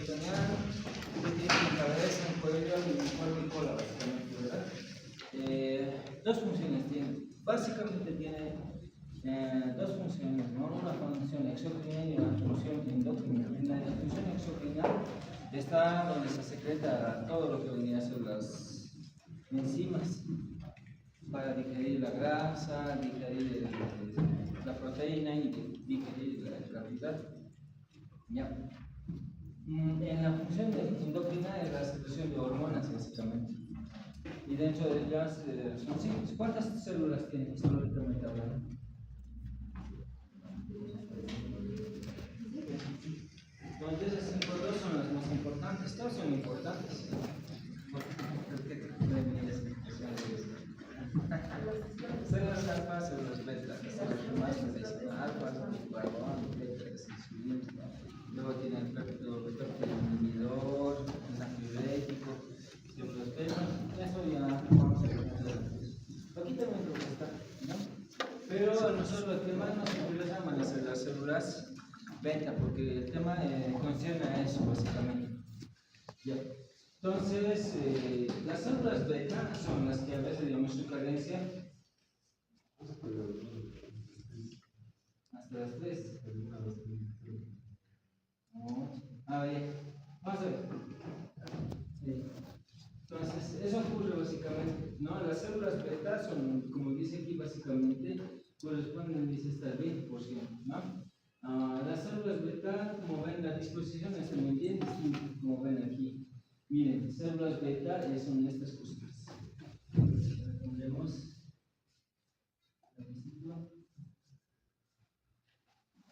peritoneal, que tiene cabeza, cuello, cuerpo y cola, básicamente, ¿verdad? Dos funciones tiene. Básicamente tiene dos funciones, ¿no? Una función exocrina y una función endocrina. En la función exocrina está donde se secreta todo lo que vendría a ser las enzimas para digerir la grasa, digerir la proteína y digerir el carbohidrato. ¿Ya? En la función endocrina es la secreción de hormonas, básicamente. Y dentro de ellas son ciclos. ¿Cuántas células tiene históricamente hablando? Entonces, esas 52 son las más importantes. Todas son importantes. Células alfa, células beta, células más alfa, carbón, beta, insulina. Luego tiene el péptido inhibidor, el antidiurético, células beta. Eso ya vamos a ver. Aquí también lo está, ¿no? Pero nosotros lo que más nos interesa van a ser las células beta, porque el tema concierne a eso básicamente. Ya. Entonces, las células beta son las que a veces digamos su carencia hasta las 3. Bien. Vamos a ver. Entonces, eso ocurre básicamente, ¿no? Las células beta son, como dice aquí, básicamente corresponden, dice, hasta el 20%, ¿no? Las células beta, como ven, la disposición es muy bien distinta, como ven aquí. Miren, células beta son estas cositas. Pondremos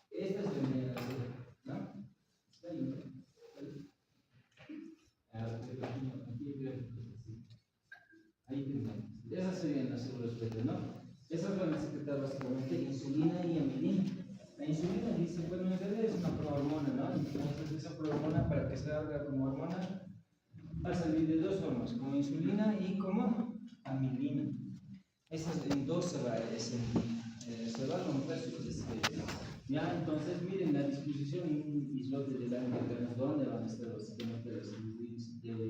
esta es la primera célula, ¿no? Ahí tenemos. Esas serían las células beta, ¿no? Esas van a secretar básicamente insulina y amilina. La insulina dice, bueno, en realidad es una prohormona, ¿no? Entonces, esa prohormona, para que salga como hormona, va a salir de dos formas, como insulina y como amilina. Esas en dos se va a romper su despegue. Ya, entonces, miren la disposición en un islote de la membrana, donde van a estar básicamente las de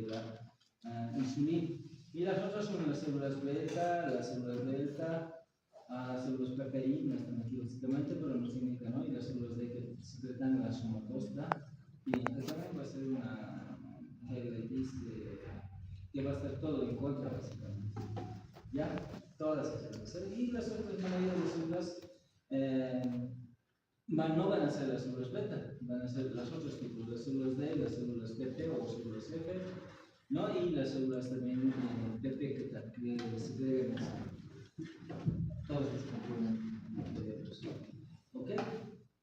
la insulina. Y las otras son las células beta, células PPI, no están aquí básicamente, pero nos indican, ¿no? Y las células D que secretan la somatosta. Y también va a ser una helitis que va a estar todo en contra, básicamente. ¿Ya? Todas esas células. Y las otras mayorías de células no van a ser las células beta, van a ser los otros tipos, las células D, las células PP o células F, ¿no? Y las células también PP que se deben todos los componentes. ¿Ok?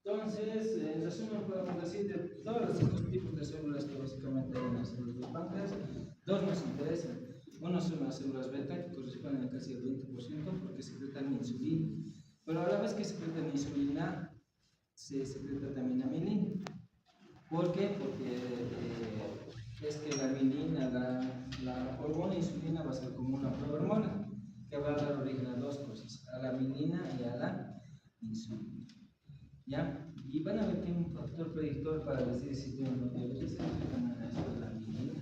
Entonces, en resumen, podemos decir de todos los tipos de células que básicamente hay en las células del páncreas, dos nos interesan. Uno son las células beta, que corresponden a casi el 20% porque secretan insulina. Pero a la vez que secretan insulina, se secreta también amilina. ¿Por qué? Porque es que la amilina, la hormona insulina va a ser como una prohormona que va a dar origen a dos cosas, a la amilina y a la insulina. ¿Ya? Y van a ver que un factor predictor para decir si tienen una diabetes es la amilina.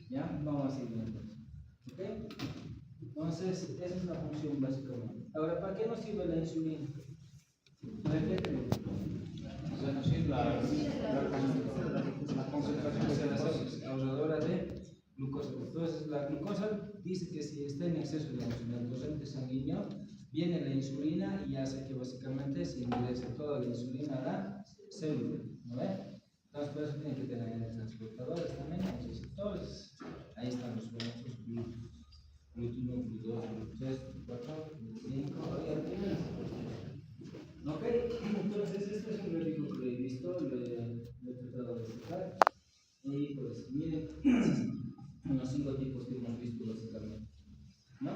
¿Ya? Vamos a ir viendo. ¿Ok? Entonces, esa es la función básicamente. Ahora, ¿para qué nos sirve la insulina? Bueno, sí, la concentración ahorradora de glucosa. Entonces, la glucosa dice que si está en exceso, digamos, en el torrente sanguíneo, viene la insulina y hace que básicamente se ingrese toda la insulina a la célula. ¿No ve? Entonces, por eso tienen que tener transportadores también, los receptores. Ahí están los famosos glúteos. Glúteo 1, glúteo 2, glúteo 3, glúteo 4, glúteo 5 y arterias. Ok, entonces este es un gráfico que he visto, lo he tratado de sacar. Y pues miren los 5 tipos que hemos visto básicamente, ¿no?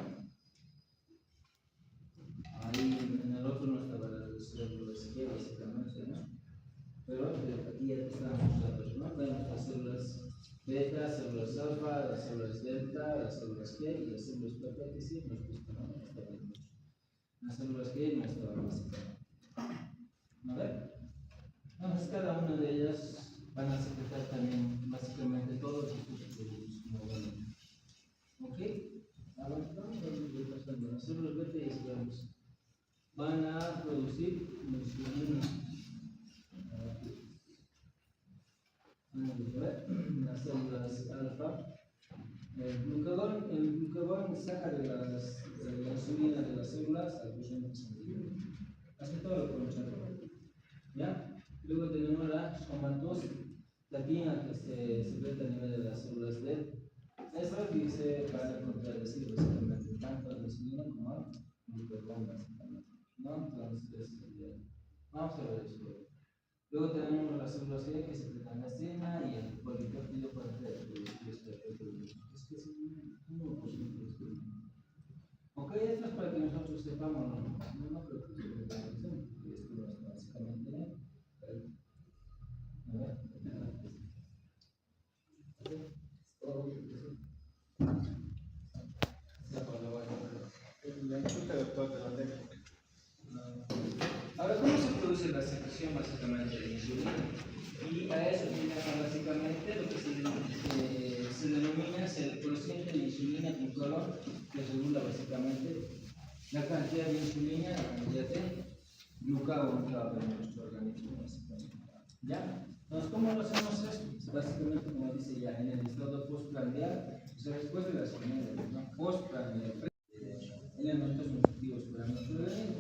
Ahí en el otro no estaba la células G básicamente, ¿no? Pero aquí ya estamos usados, ¿no? Vemos las células beta, células alfa, las células delta, las células G y las células PP que sí hemos visto, ¿no? Las células G no estaban básicamente. ¿No ve? Entonces cada una de ellas van a secretar también tenemos? Van a producir insulina. Las células alfa. El glucagón saca de la insulina de las células al corriente sanguínea. Hace todo lo contrario. ¿Ya? Luego tenemos la somatostatina que se secreta a nivel de las células D. Eso dice, van a contradecir básicamente tanto la insulina como el glucagón, básicamente. ¿No? Entonces, vamos a ver eso. Luego tenemos las células G que secretan gastina y el polipéptido para producir este efecto. Es un 1%. Ok, esto es para que nosotros sepamos, no creo que sea la atención, porque esto no es básicamente. A ver, ahora, ¿cómo se produce la secreción básicamente de insulina? Y a eso se llama básicamente lo que se denomina el cociente de insulina glucagón, que regula básicamente la cantidad de insulina, la cantidad de glucagón que va a haber en nuestro organismo. Básicamente. ¿Ya? Entonces, ¿cómo lo hacemos esto? Básicamente, como dice ya, en el estado postprandial, o sea, después de las comidas, ¿no? Postprandial, elementos nutritivos para nuestro organismo.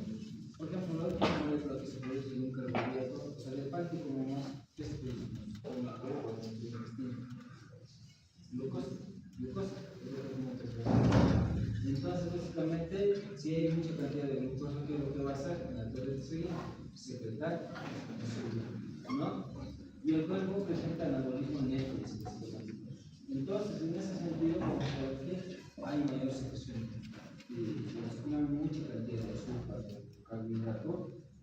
Por ejemplo, la última molécula que se produce en un carbohidrato, o sea, de parte como más, ¿qué se produce? Con la cuerpo, con nuestro intestino. Glucosa. Entonces, básicamente, si hay mucha cantidad de glucosa, ¿qué es lo que va a hacer? En la torre de secretar insulina, ¿no? Y el cuerpo presenta anabolismo neto. Entonces, en ese sentido, como que hay mayor secreción. Se toma mucha cantidad de azúcar, de carbohidrato,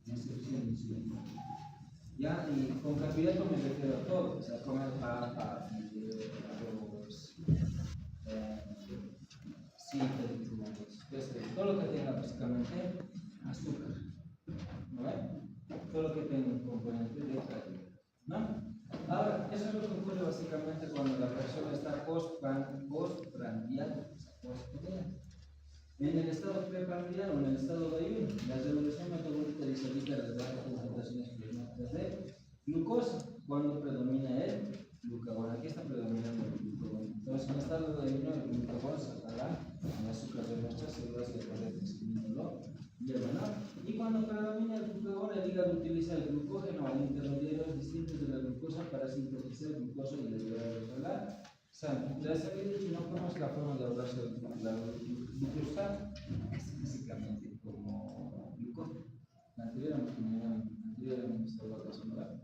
en secreción de insulina. Ya, y con carbohidrato me refiero a todo, o sea, comer papa, arroz, todo lo que tenga básicamente azúcar, ¿no? Todo lo que tenga un componente de carbohidrato, ¿no? Ahora, eso es lo que ocurre básicamente cuando la persona está postprandial, en el estado preprandial o en el estado de ayuno. La revolución metabólica disolita las bajas concentraciones plasmáticas de glucosa cuando predomina el glucagón. Aquí está predominando el glucagón. Entonces, en el estado de ayuno, el glucagón sacará el azúcar de nuestras células y el crecimiento lo lleva, ¿no? Y cuando predomina el glucagón, el hígado utiliza el glucógeno al intermediarios distintos de la glucosa para sintetizar el glucosa y liberarlos a la sangre. Ya se había dicho, no conozco la forma de ahorrarse la glucosa, es básicamente como glucógeno. Anteriormente estaba relacionado.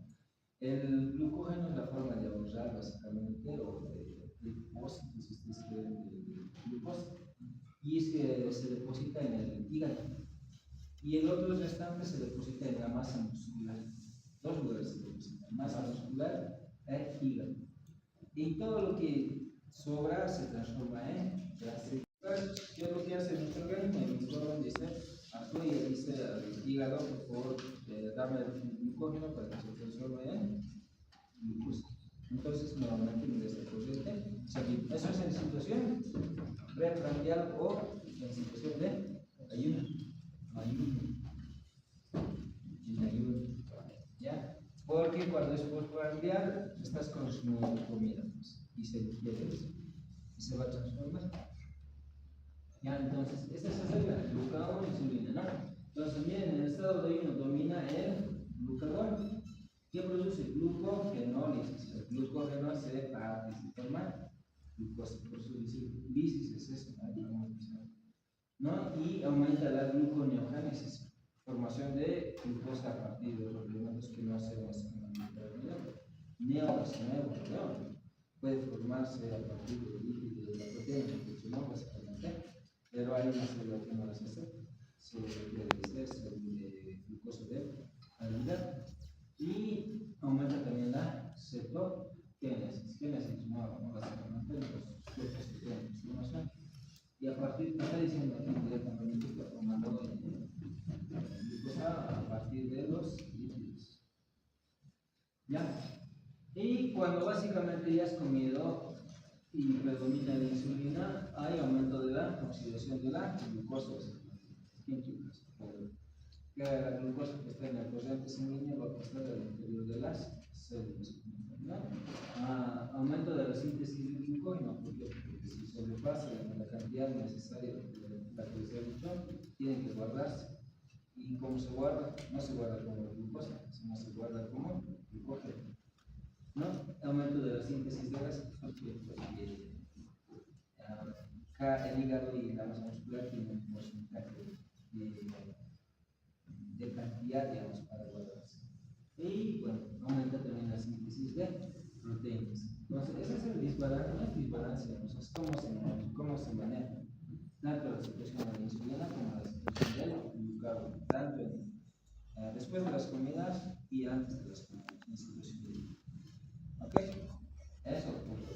El glucógeno es la forma de ahorrar básicamente, o de depósito, si ustedes quieren, de glucosa. Y es que se deposita en el hígado. Y el otro restante se deposita en la masa muscular. Dos lugares se depositan: masa muscular e hígado. Y todo lo que sobra se transforma en grasa. ¿Qué es lo que hace nuestro organismo? El glucagón dice, actúa y dice al hígado por darme el glucógeno para que se transforme en glucosa. Entonces, nuevamente en esta corriente, eso es en situación preprandial o en situación de ayuno. ¿Ya? Porque cuando es postprandial estás consumiendo comida, pues, y se digiere eso, y se va a transformar. Ya, entonces, esa es la regla, glucagón, insulina, ¿no? Entonces, miren, en el estado de ayuno domina el glucagón. ¿Qué produce? Glucogenólisis. El glucógeno se parte y se forma glucosa, por su lisis es eso, ¿no? Y aumenta la gluconeogénesis, formación de glucosa a partir de los elementos que no hacemos en la microbiología. Neo, puede formarse a partir del lípido de la proteína que funcionó básicamente, pero hay una célula que no las hace, se requiere de glucosa de calidad. Y aumenta también la cetogénesis, no básicamente los cuerpos que tienen inflamación. Y a partir, está diciendo aquí directamente que está formando glucosa a partir de los lípidos. ¿Ya? Y cuando básicamente ya has comido y predomina la insulina, hay aumento de la oxidación de la glucosa. químicas. La glucosa que está en la corriente sanguínea va a pasar al interior de las células. ¿No? Aumento de la síntesis de glucógeno, porque si sobrepasa la cantidad necesaria de la que se ha dicho, tiene que guardarse. ¿Y cómo se guarda? No se guarda como glucosa, sino se guarda como glucógeno. ¿No? Aumento de la síntesis de grasa, porque el hígado y la masa muscular tienen un porcentaje de cantidad, digamos, para guardarse. Y bueno, aumenta también la síntesis de proteínas. Entonces, ese es el desbalance, no es desbalance, digamos, es cómo se maneja tanto la secreción de la insulina como la secreción del glucagón, tanto después de las comidas y antes de las comidas. ¿Ok? Eso ocurre.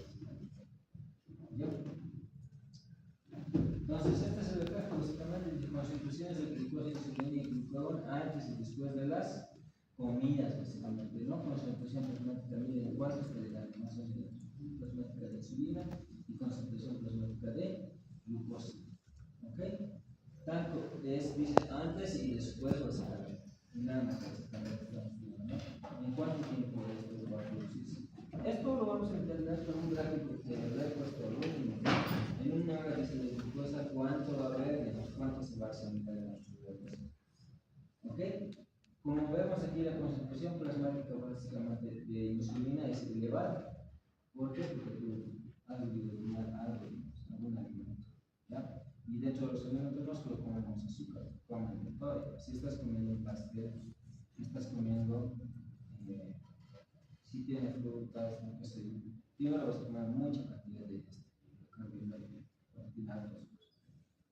Entonces, este es el efecto básicamente de concentraciones de glucosa, insulina y glucagón antes y después de las comidas, básicamente, ¿no? Concentración plasmática mide en cuartos de la masa plasmática de insulina y concentración plasmática de glucosa. ¿Ok? Tanto es, dice, antes y después, básicamente. Nada más, básicamente, estamos viendo, ¿no? ¿En cuánto tiempo esto va a producirse? Esto lo vamos a entender con un gráfico que le he puesto al último. En una hora dice de glucosa cuánto va a haber, cuánto se va a asimilar en nuestro cuerpo. ¿Ok? Como vemos aquí, la concentración plasmática básicamente de insulina es elevada. ¿Por qué? Porque tú has debido tomar algo, algún alimento. ¿Ya? Y dentro de los alimentos no solo comemos azúcar, comen de todo. Si estás comiendo un pastel, si estás comiendo, si tienes frutas, no sé, primero vas a tomar mucha cantidad de carbohidratos.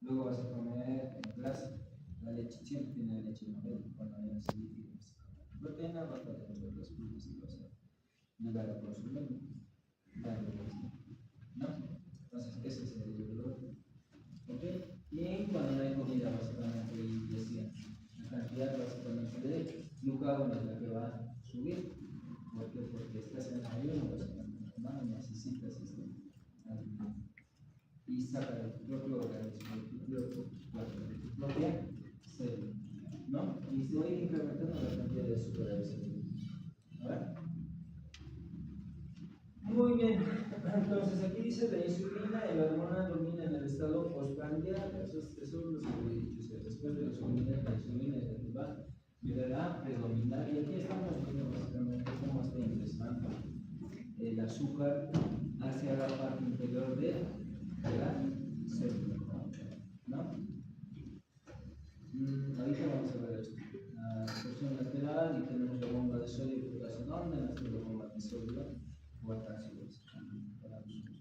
Luego vas a comer grasa. La leche siempre tiene leche morena, cuando hay aceite, proteína va a estar dentro de las frutas y vas a llegar a consumir. ¿No? Entonces, ese es el dolor. ¿Ok? Y cuando no hay comida, básicamente, y decía, la cantidad básicamente de glucagón es la que va a subir. ¿Por qué? Porque estás en ayuno, básicamente, ¿no? Necesitas este alimento. Y saca de tu propio organismo, de tu propia célula, ¿no? Y se va a ir incrementando la cantidad de azúcar de célula. ¿Vale? Muy bien, entonces aquí dice la insulina y la hormona domina en el estado postprandial. Eso es lo que he dicho. O sea, después de las comidas, la insulina es la que va a predominar. Y aquí estamos viendo básicamente cómo está ingresando el azúcar hacia la parte interior de la célula, ¿no? Ahorita vamos a ver esto. La porción lateral y tenemos la bomba de sodio y potasio, donde nace la bomba de sodio o potasio,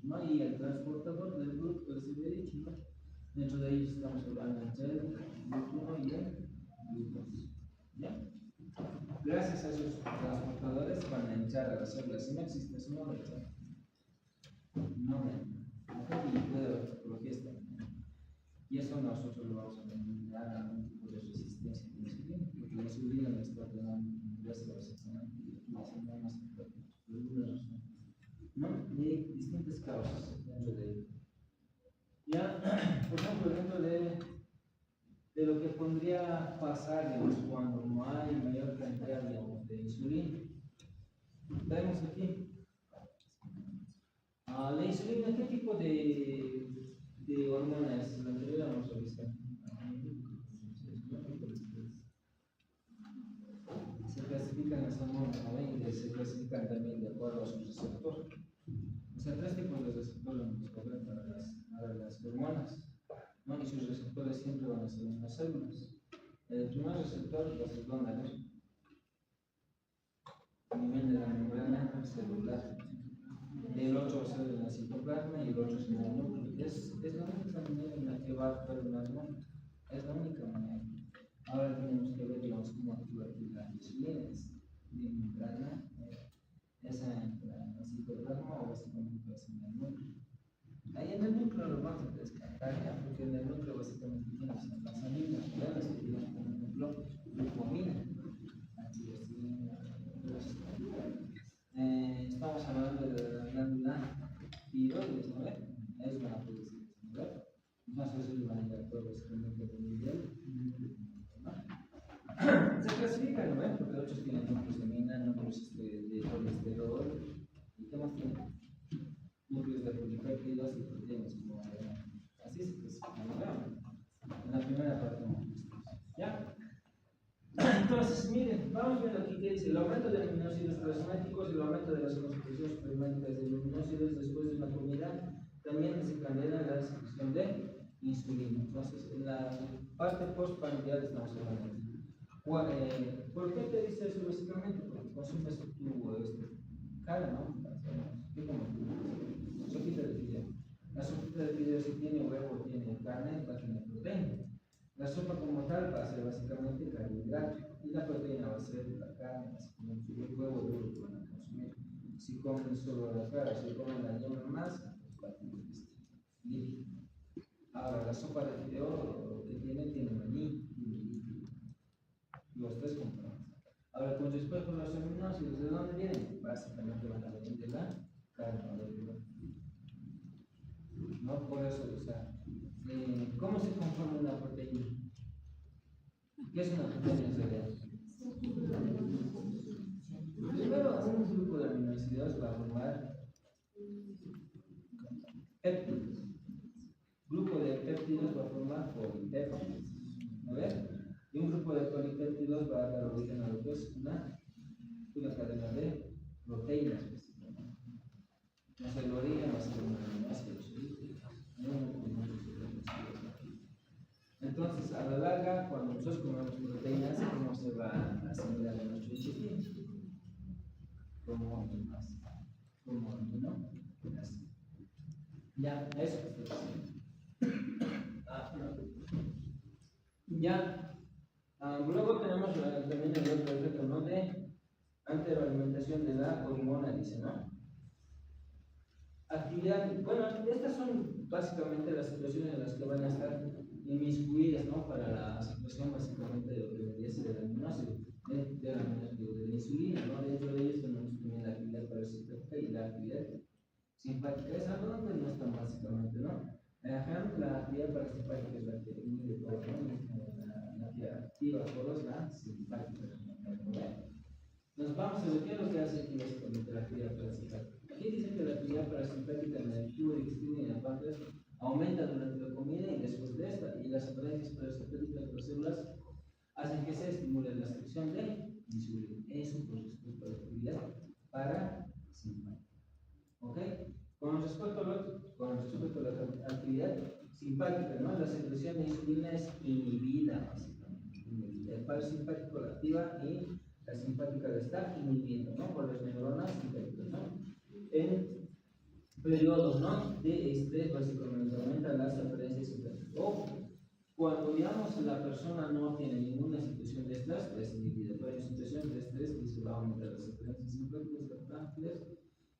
¿no? Y el transportador del grupo que se había dicho, ¿no? Dentro de ellos estamos hablando entre el GLUT1 y el GLUT2. ¿Ya? Gracias a esos transportadores van a entrar a las células. Si no existe eso, no entra. No entra. Y puede haber patologías también. Y eso nosotros lo vamos a denominar algún tipo de resistencia a la insulina, porque la insulina no está ordenando básicamente y haciendo más por alguna razón, ¿no? Y hay distintas causas dentro de ello. Ya, por ejemplo, dentro de lo que podría pasar, digamos, cuando no hay mayor cantidad, digamos, de insulina. Tenemos aquí la insulina. ¿Qué tipo de hormona es? La anterior la hemos visto. Se clasifican las hormonas, ¿no? Y se clasifican también de acuerdo a su receptor. O sea, tres tipos de receptores vamos a escoger para las hormonas, ¿no? Y sus receptores siempre van a ser en las células. El primer receptor va a ser ¿dónde? A nivel de la membrana celular. El otro va a ser en el citoplasma y el otro es en el núcleo. Es la única manera en la que va a actuar una hormona. Es la única manera. Ahora tenemos que ver, digamos, cómo actúa aquí la insulina. Es de membrana, esa en el citoplasma o básicamente es en el núcleo. Ahí en el núcleo lo vamos a descartar ya, porque en el núcleo básicamente tienes las aminas, las que tienen como ejemplo glucomina. Estamos hablando de la glándula tiroides, ¿no? Es una producción, ¿no? Entonces ellos van a ir a todos básicamente de nivel, ¿no? Se clasifican, ¿no? Porque otros tienen núcleos de mina, núcleos de colesterol, ¿y qué más tienen? Núcleos de polipéptidos y proteínas, como así se clasifican, en la primera parte, ¿ya? Entonces, miren, vamos viendo aquí que dice el aumento de aminoácidos plasmáticos y el aumento de las concentraciones plasmáticas de aminoácidos después de una comida también desencadena la secreción de insulina. Entonces, en la parte postprandial estamos hablando. ¿Por qué te dice eso básicamente? Porque consumes tu cara, ¿no? ¿Qué comes? Sopita de fideo. La sopita de fideo si tiene huevo, tiene carne, va a tener proteína. La sopa como tal va a ser básicamente carbohidrato y la proteína va a ser la carne, básicamente el huevo duro que van a consumir. Si comen solo la cara, si comen la yema más, pues va a tener líquido. Ahora, la sopa de fideo que tiene maní y líquido. Los tres componentes. Ahora, con respecto a los aminoácidos, ¿de dónde vienen? Básicamente van a venir de la carne o del huevo. No por eso, o sea, ¿cómo se conforma una proteína? ¿Qué es una proteína en realidad? Primero, un grupo de aminoácidos va a formar péptidos. Grupo de péptidos va a formar polipéptidos. ¿No ves? Y un grupo de polipéptidos va a dar origen a lo que es una cadena de proteínas. Entonces, el origen va a ser un aminoácido. Entonces, a la larga, cuando nosotros comemos proteínas, ¿cómo se va a asimilar en nuestro intestino? Como más, ¿no? Así. Ya, eso que estoy diciendo. Ya, luego tenemos también el otro efecto, ¿no? De antealimentación de la hormona, dice, ¿no? Actividad, bueno, estas son básicamente las situaciones en las que van a estar inmiscuidas, ¿no? Para la situación básicamente de lo que vendría a ser el aminoácido, de la insulina, ¿no? Dentro de ellos tenemos también la actividad parasimpática y la actividad simpática. Es algo donde no está básicamente, ¿no? La actividad parasimpática es la que mide todo, ¿no? La que activa todos, la simpática. Nos vamos a ver qué es lo que hace aquí básicamente la actividad parasimpática. Aquí dice que la actividad parasimpática en el tubo digestivo y en la páncreas aumenta durante la comida y después de esta, y las sustancias parasimpáticas de las células hacen que se estimule la secreción de insulina. Eso por respecto a la actividad parasimpática. ¿Ok? Con respecto a la actividad simpática, ¿no? La secreción de insulina es inhibida, básicamente. Inhibida. El parasimpático la activa y la simpática la está inhibiendo, ¿no? Por las neuronas simpáticas, ¿no? En periodos, ¿no? De estrés, básicamente aumenta las afferencias simpáticas. O cuando, digamos, la persona no tiene ninguna situación de estrés, es inhibida. Pero en situaciones de estrés, se va a aumentar las afferencias simpáticas lactantes,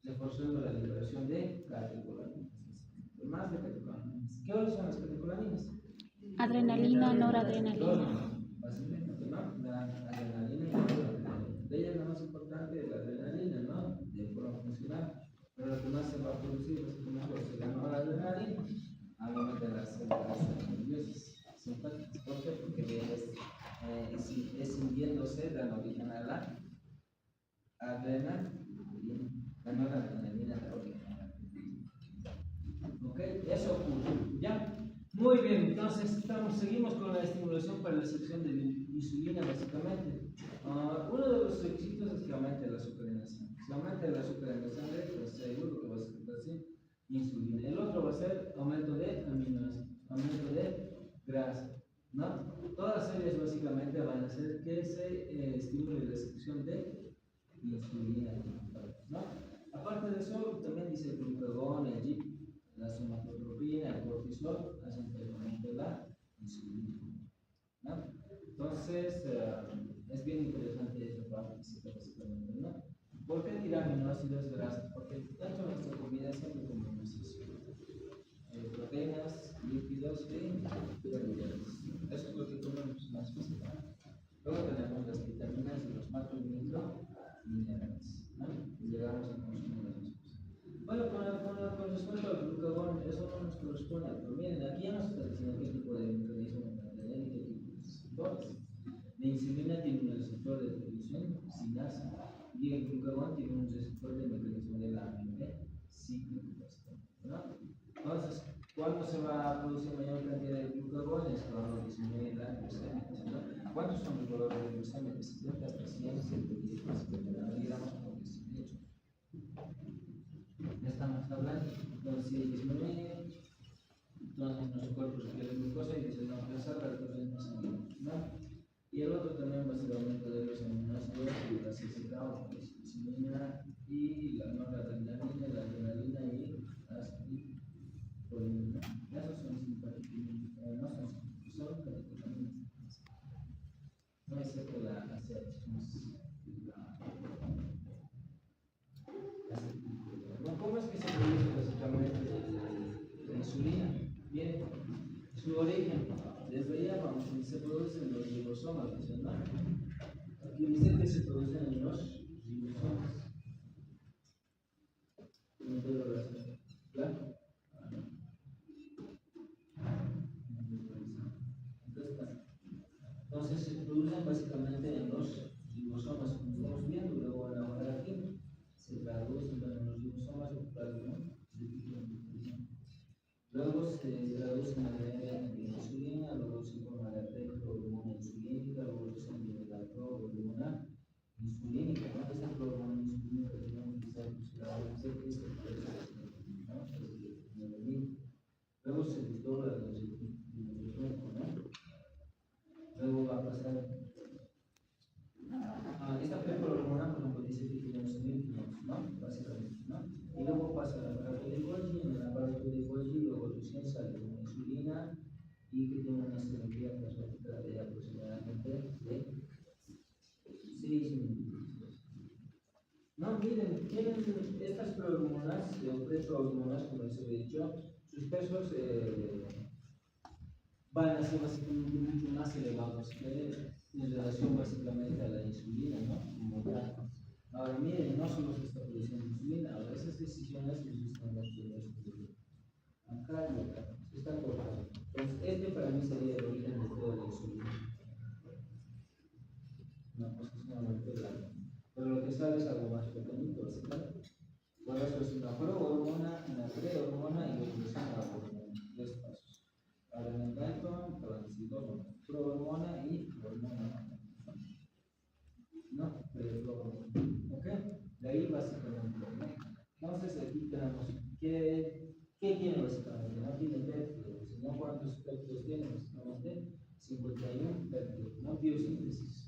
reforzando la liberación de catecolaminas. Más de catecolaminas. ¿Qué son las catecolaminas? Adrenalina, noradrenalina. Básicamente, ¿no? La adrenalina y la noradrenalina. De ella la más importante es la adrenalina, ¿no? De forma funcional. Pero lo que más se va a producir básicamente es la noradrenalina. Obviamente las nerviosas simpáticas. ¿Por qué? Porque es sintiéndose, dan origen a la adrenalina. La noradrenalina da origen a la adrenalina. ¿Ok? Eso ocurre. ¿Ya? Muy bien, entonces seguimos con la estimulación para la secreción de insulina, básicamente. Uno de los requisitos es que aumente el azúcar en la sangre. Si aumenta el azúcar en la sangre, pues seguro que va a secretarse insulina. El otro va a ser aumento de aminoácidos, aumento de grasa, ¿no? Todas ellas básicamente van a hacer que se estimule la secreción de insulina, ¿no? Aparte de eso, también dice el glucagón, el GIP, la somatotropina, el cortisol, hacen que aumente la insulina, ¿no? Entonces, es bien interesante esta parte básicamente, ¿no? ¿Por qué tirar aminoácidos grasas? Porque dentro de nuestra comida siempre comemos eso. Proteínas, lípidos y carbohidratos. Eso es lo que comemos más fácilmente. Luego tenemos las vitaminas y los macro y microminerales, ¿no? Y llegamos a consumir las cosas. Bueno, con respecto al glucagón, eso no nos corresponde. Pero miren, aquí ya nos está diciendo qué tipo de mecanismo mantener y qué tipo de receptores. La insulina tiene un receptor de producción sinasa y el glucagón tiene un receptor de mecanismo de la cíclico, ¿no? Entonces, ¿cuándo se va a producir mayor cantidad de glucagón? Es cuando disminuye la glucemia, ¿no? ¿Cuántos son los valores de glucemia? De 70 hasta 100, 110, 150 miligramos por decilitro. Ya estamos hablando. Entonces, si disminuye, entonces nuestro cuerpo requiere glucosa y dice, no, empezar a recorrer sanguíneos, ¿no? Y el otro también va a ser el aumento de los aminoácidos y la CCK o la insulina y la noradrenalina, la adrenalina y la aspirina. Esos son simpáticos, no son catecolaminas. No es que la ACH, ¿cómo es que se produce básicamente la insulina? Bien, su origen, desde allá vamos, se producen los ribosomas, ¿no? Aquí dice que se producen en los ribosomas. No tengo razón. ¿Claro? Entonces se producen básicamente en los ribosomas, como estamos viendo, luego van a guardar aquí, se traducen en los ribosomas oculares, ¿no? Luego se traducen en insulina, luego se forma la hormona insulínica, luego se envía la hormona insulínica, ¿no? Esta hormona insulínica que tenemos que estar considerando que es el luego se desdobla en el tronco, ¿no? Luego va a pasar esta hormona, por ejemplo, dice que tiene 11.000 kilómetros, ¿no? Básicamente, ¿no? Y luego pasa al aparato de Golgi, en el aparato de Golgi luego recién sale una insulina y que tiene una cirugía plasmática de aproximadamente de 6 minutos. No, miren, tienen estas prohormonas o pretohormonas, como les he dicho, sus pesos van a ser básicamente mucho más elevados en relación básicamente a la insulina, ¿no? Como tal. Ahora miren, no solo se está produciendo insulina, ahora esas decisiones se están haciendo acá y acá, se están cortando. Entonces, este para mí sería el origen de toda la insulina. Una cosa sumamente grande. Pero lo que sale es algo más pequeñito, básicamente. Por eso es una prohormona, una prehormona y evolución a la hormona. 3 pasos. Ahora en el momento, paréntesis 2, prohormona y hormona. No, prehormona. ¿Ok? De ahí básicamente. Entonces aquí tenemos ¿qué tiene básicamente? No tiene péptidos, sino cuántos péptidos tiene básicamente 51 péptidos, no biosíntesis.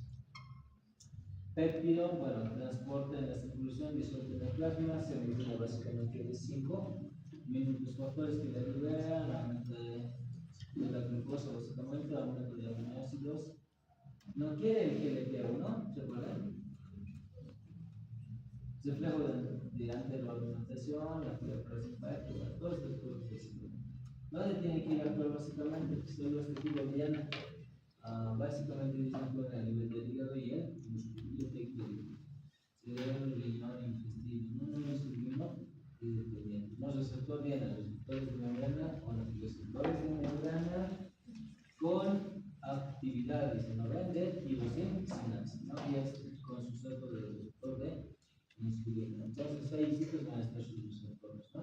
Péptido, bueno, transporta en la circulación, disuelve en el plasma, se elimina básicamente de 5 minutos. Factores que le liberan, aumento de la glucosa, básicamente, aumento de aminoácidos. No quiere el GLP-1, ¿no? ¿Se acuerdan? Reflejo de anteroalimentación, la fibra todas estas cosas. ¿Dónde tiene que ir a actuar básicamente? Células de tipo diana. Básicamente dicen a nivel del hígado y el músculo tejido. Cerebro, riñón, intestino. No es el mismo, es dependiente. No receptor diana, receptores de membrana o receptores de membrana con actividades, ¿no ven? De tirosina, ¿no? Y es con sustrato del receptor de insulina. Entonces ahí sí que van a estar sus receptores, ¿no?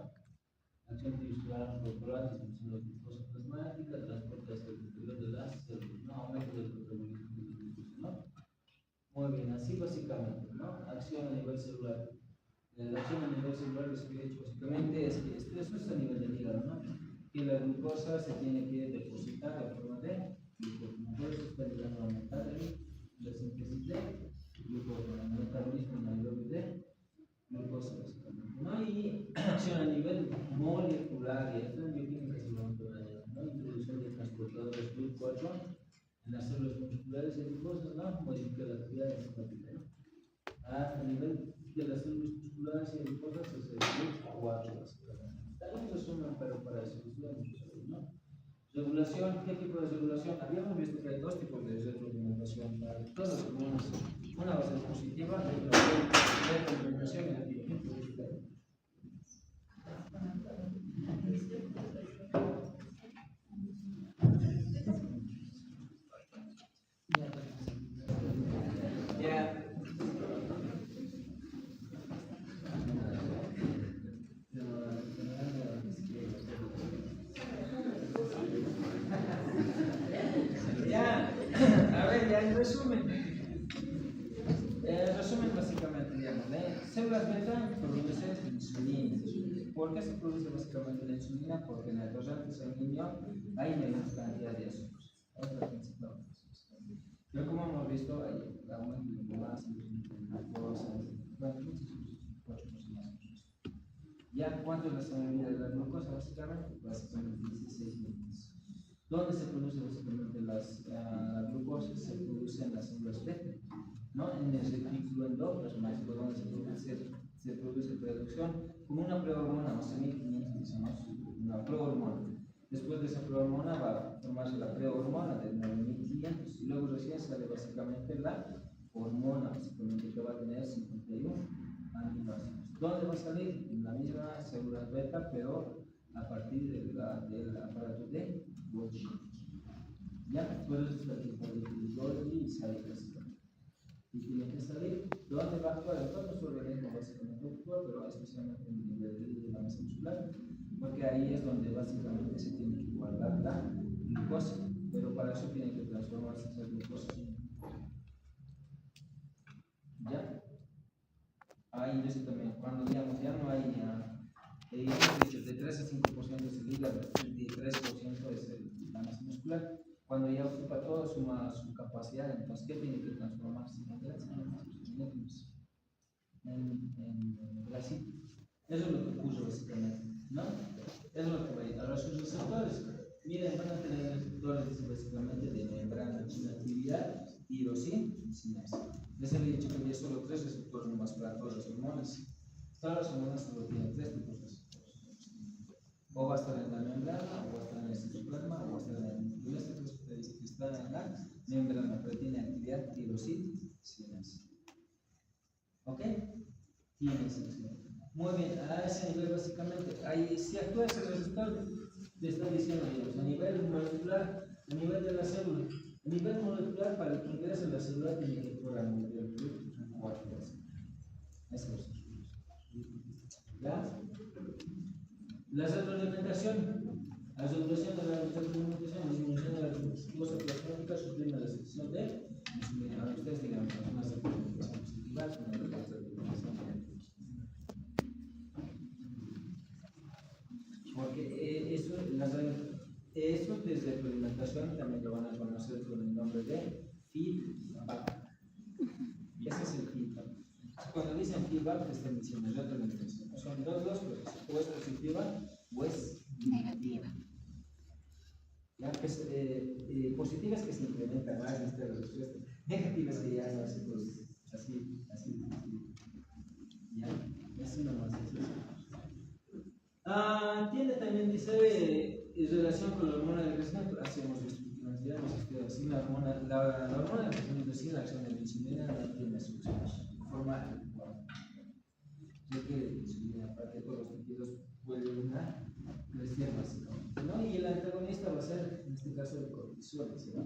Acción tisular corporal, disminución de la glucosa plasmática, transporte hacia el interior de las células, ¿no? Aumento del metabolismo de glucosa, ¿no? Muy bien, así básicamente, ¿no? Acción a nivel celular. La acción a nivel celular, lo que he dicho básicamente es que eso es a nivel del hígado, ¿no? Que la glucosa se tiene que depositar en forma de glucosa. Por eso está llegando a aumentar la síntesis de glucosa, el metabolismo anaeróbico de glucosa, básicamente, ¿no? Y acción a nivel molecular, y esto en bioquímica se lo ¿no? Introducción de transportadores GLUT4 en las células musculares y glucosas, ¿no? Modifica la actividad enzimática, ¿no? A nivel de las células musculares y glucosas es el GLUT4, básicamente. Está en resumen, pero para eso ¿no? Regulación, ¿qué tipo de regulación? Habíamos visto que hay dos tipos de retroalimentación para todas las hormonas. Una va a ser positiva, retroalimentación negativa. resumen básicamente, digamos, células beta producen insulina. ¿Por qué se produce básicamente la insulina? Porque en el torrente sanguíneo hay menor cantidad de azúcar. Es la principal razón. Pero como hemos visto, hay aumento de glucosa, bueno, muchos otros más. ¿Ya cuánto es la solubilidad de la glucosa? Básicamente 16 minutos. ¿Dónde se produce básicamente la glucosa? Se produce en las células beta, ¿no? En el retículo endoplasmático, donde se produce producción con una prehormona, o semicomplexos, una prehormona. Después de esa prehormona va a formarse la prehormona de 9500 y luego recién sale básicamente la hormona, básicamente que va a tener 51 aminoácidos. ¿Dónde va a salir? En la misma célula beta, pero a partir del aparato de Golgi. Ya, por eso está aquí por el Golgi y sale básicamente. Y tiene que salir. ¿Dónde va a actuar? En todo nuestro organismo básicamente actúa, pero especialmente en el nivel de la masa muscular, porque ahí es donde básicamente se tiene que guardar la glucosa, pero para eso tiene que transformarse esa glucosa. ¿Ya? Ahí dice también, cuando digamos ya no hay, de 3 a 5% es el hígado, de 3% es la masa muscular. Cuando ya ocupa toda su capacidad, entonces, ¿qué tiene que transformarse? En grasita. Eso es lo que ocurre básicamente, ¿no? Eso es lo que va a ir. Ahora sus receptores, miren, van a tener receptores básicamente de membrana, inactividad, tirosina y sinapsis. Les he dicho que había solo 3 receptores nomás para todas las hormonas. Todas las hormonas solo tienen 3 tipos de receptores. O va a estar en la membrana, o va a estar en el citoplasma, o va a estar en el núcleo. Este que está en la membrana, pero tiene actividad tirosina y sinapsis. ¿Ok? Tiene sinapsis. Muy bien, a ese nivel básicamente, ahí si actúa ese receptor, te está diciendo, digamos, a nivel molecular, a nivel de la célula. A nivel molecular, para que ingrese la célula, tiene que actuar a nivel cuántico. Eso es. ¿Ya? La retroalimentación. La resolución de la retroalimentación, disminución de la glucosa plasmática, suprime la sección de insulina. Ahora ustedes digan, una retroalimentación positiva, una retroalimentación negativa. Porque eso de retroalimentación también lo van a conocer con el nombre de feedback. Y ese es el feedback. Cuando dicen feedback, te están diciendo retroalimentación. Son dos cosas, o es positiva o es negativa. Ya, pues, positiva es que se implementa más en esta respuesta. Negativa es que ya no se produce. Así. Ya, así nomás. Tiene también, dice, en relación con la hormona de crecimiento, así hemos visto sin la hormona de crecimiento, sin la acción de la insulina, no tiene succión. Forma adecuada. Ya que la insulina, aparte de todos los tejidos, vuelve a crecer básicamente, ¿no? Y el antagonista va a ser, en este caso, el cortisol, ¿no?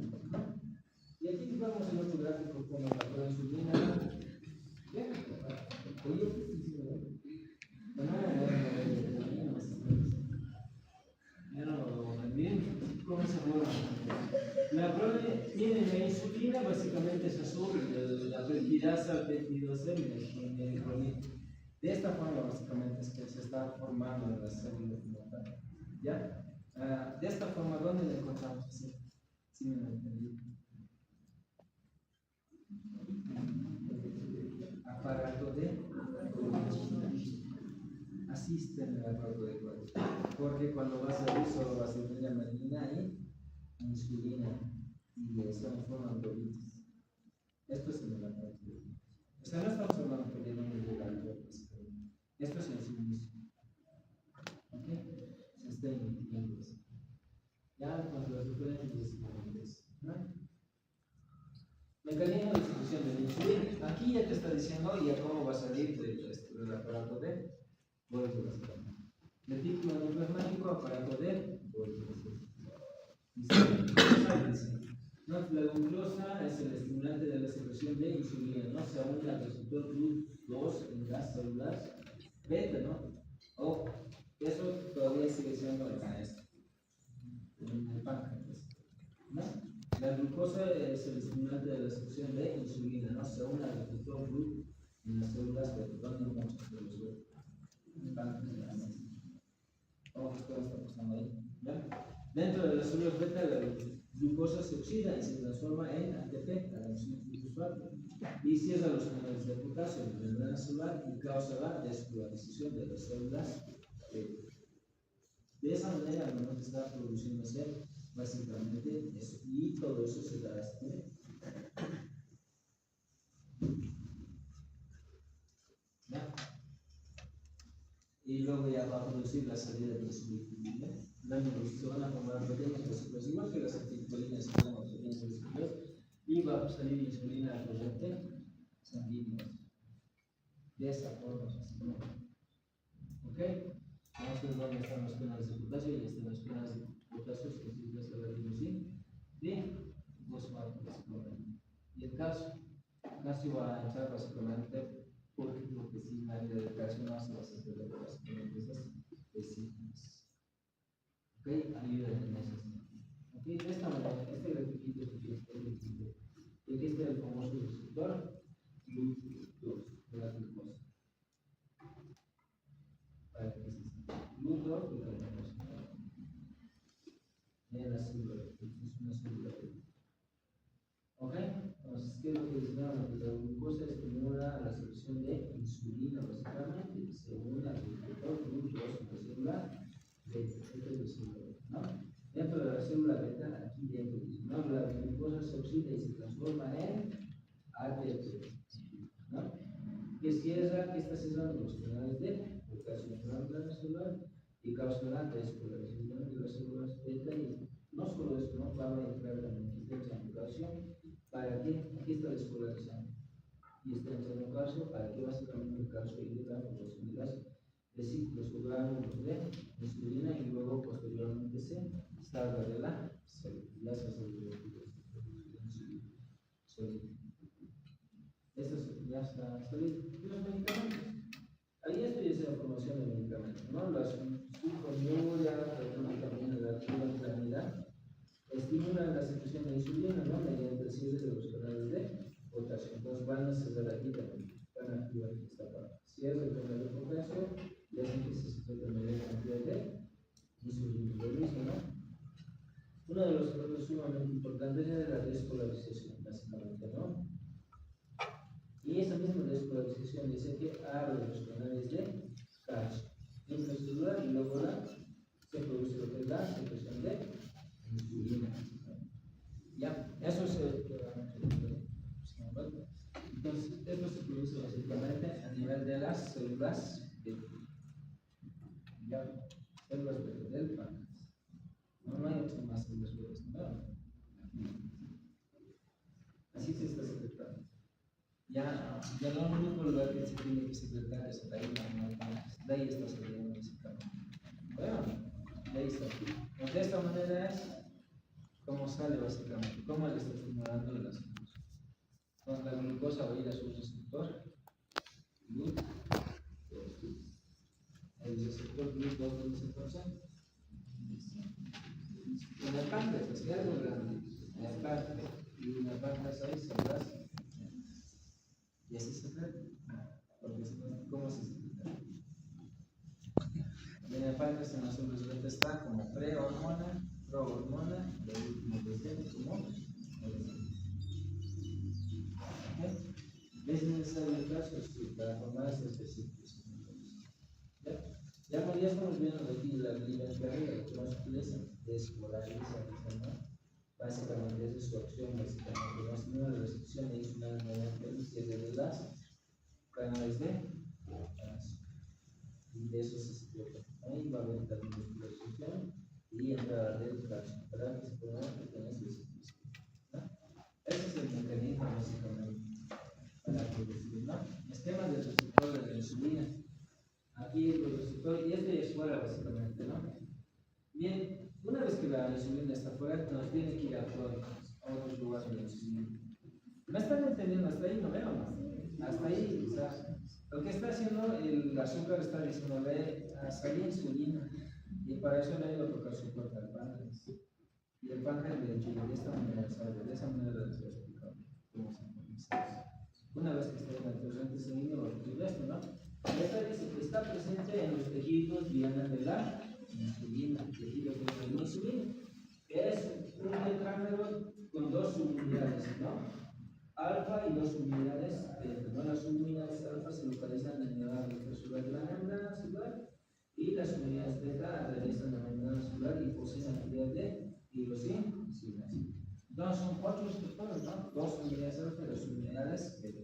Y aquí vamos en otro gráfico como la insulina. ¿Qué? Oye, ¿cómo se mueve? Miren, la insulina básicamente es azul, la peptidasa, peptidosina, de esta forma básicamente es que se está formando en la célula como ¿ya? De esta forma, ¿dónde la encontramos así? ¿Sí me lo entendí? Aparato de asiste en el aparato de Golgi, porque cuando vas a ver solo vas a tener melanina y insulina y eso forman bolitas. Esto es en el aparato de Golgi. O sea, no estamos hablando que tiene un lugar. Esto es en sí mismo. ¿Ok? Se está emitiendo. Ya cuando las diferentes ¿no? Mecanismo de distribución de la insulina. Aquí ya te está diciendo ya cómo va a salir del aparato de Golgi. Retículo endoplasmático, aparato de Golgi. La glucosa es el estimulante de la secreción de insulina, no se une al receptor GLUT2 en las células beta, ¿no? O eso todavía sigue siendo el maestro en el páncreas, ¿no? La glucosa es el estimulante de la secreción secreción de insulina, ¿no? Se une al receptor GLUT en las células que donan muchos de los huevos. ¿Cómo que todo está pasando ahí? ¿Ya? Dentro de las células beta, la glucosa se oxida y se transforma en ATP, adenosina trifosfato, y cierra los canales de potasio en la membrana celular y causa la despolarización de las células beta. De esa manera, no se está produciéndose básicamente eso, y todo eso se da ¿ya? Y luego ya va a producir la salida de insulina. Se van a formar pequeñas vesículas, igual que las acetilcolinas se forman pequeñas vesículas, y va a salir insulina al torrente sanguíneo. De esa forma, ¿ok? Vamos a ver dónde están los canales de potasio, y están los canales de potasio específicos de la adenosina de fosfato. Y el calcio va a entrar básicamente porque sin la área del calcio no se va a hacer de básicamente esas vesículas. ¿Ok? Ayuda en esas. ¿Ok? De esta manera, este grafiquito es el y aquí está el famoso receptor GLUT2 de la glucosa. Para que se GLUT2 y la glucosa. En la célula, es una célula. ¿Ok? Entonces, ¿qué es lo que decíamos? La glucosa estimula la secreción de insulina, básicamente, y se une al receptor GLUT2 de la célula beta, ¿no? Dentro de la célula beta, aquí dentro, ¿no? La glucosa se oxida y se transforma en ATP, ¿no? Que cierra, que está cerrando los canales de potasio en la membrana celular y causa la despolarización de las células beta, y no solo eso, ¿no? Va a entrar también en calcio. ¿Para qué? Aquí está despolarizando y está entrando calcio. ¿Para qué? Básicamente el calcio ayuda a la formación de las vesículas o gránulos de insulina, y luego posteriormente se salga de la célula. Ya se hace el esto ya está salido. Los medicamentos. Ahí esto ya es la formación de medicamentos, ¿no? Las sulfoniluria, también la actividad, estimulan la secreción de insulina, ¿no? Mediante el cierre de los canales de potasio. Entonces van a cerrar aquí también, van a activar esta parte. Cierra el canal de potasio y hacen que se secrete mayor cantidad de insulina. Lo mismo, ¿no? Uno de los procesos sumamente importantes es la despolarización, básicamente, ¿no? Y esa misma despolarización dice que abre los canales de calcio intracelular y luego se produce lo que es la secreción de insulina. Ya, eso es entonces, esto se produce básicamente a nivel de las células beta. Ya, células beta del páncreas. No hay otras más células beta, ¿no? Así se está secretando. Ya no el único lugar que se tiene que secretar es ahí, de ahí está saliendo básicamente. Bueno, de ahí está. Entonces, de esta manera es cómo sale básicamente, cómo le está estimulando las células. Entonces la glucosa va a ir a su receptor GLUT2. El receptor GLUT2 ¿dónde se concentra? En el páncreas, es algo grande. En el páncreas. Y en el páncreas hay células. ¿Y así se trata? Porque ¿cómo se trata? En el páncreas, en las células beta está como prehormona, prohormona, y el último presente como hormona. ¿Es necesario el calcio? Sí, para formar esas vesículas. Ya estamos viendo aquí la carrera que más utiliza despolarización, ¿no? Básicamente esa es su acción, básicamente más una restricción de insulina mediante el cierre de las canales de potasio. Y de eso se explica. Ahí va a haber también despolarización y entrada del calcio para que se formen pequeñas vesículas. Ese es el mecanismo básicamente para producir, ¿no? Esquema del receptor de la insulina. Aquí el receptor, y este es fuera básicamente, ¿no? Bien, una vez que la insulina está fuera, nos tiene que ir a otros lugares de la insulina. ¿Me están entendiendo? Hasta ahí no veo más. Hasta ahí, o sea, lo que está haciendo el azúcar está diciendo, ve a salir insulina, y para eso le ha ido a tocar su puerta al páncreas. Y el páncreas le dice, de esta manera sale, de esa manera les voy a explicar cómo se Una vez que está en el torrente sanguíneo, va a ocurrir esto, ¿no? Esta dice que está presente en los tejidos diana de la insulina, tejido de la insulina, que es un tetrámero con dos subunidades, ¿no? Alfa y dos subunidades beta, ¿no? Las subunidades alfa se localizan en el lado presural de la membrana celular y las unidades beta atraviesan la membrana celular y poseen actividad de tirosina. Entonces son 4 estructuras, ¿no? 2 unidades alfa y 2 unidades beta.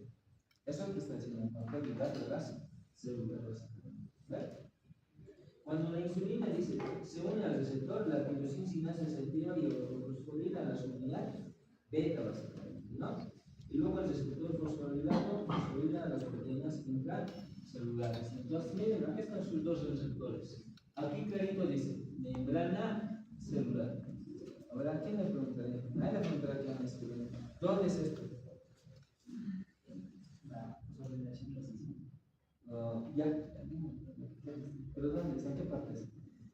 Eso es lo que está diciendo en papel de las células. ¿Ve? Cuando la insulina dice se une al receptor, la tirosina sinasa se activa y fosfolila a la subunidad beta, básicamente, ¿no? Y luego el receptor fosfolilado fosfolila a las proteínas intracelulares. Entonces, miren, aquí están sus dos receptores. Aquí clarito dice membrana celular. Ahora, ¿a quién le preguntaré? Nadie le preguntará quién es esto. ¿Dónde es esto? Ya. ¿Pero dónde es? ¿En qué parte es?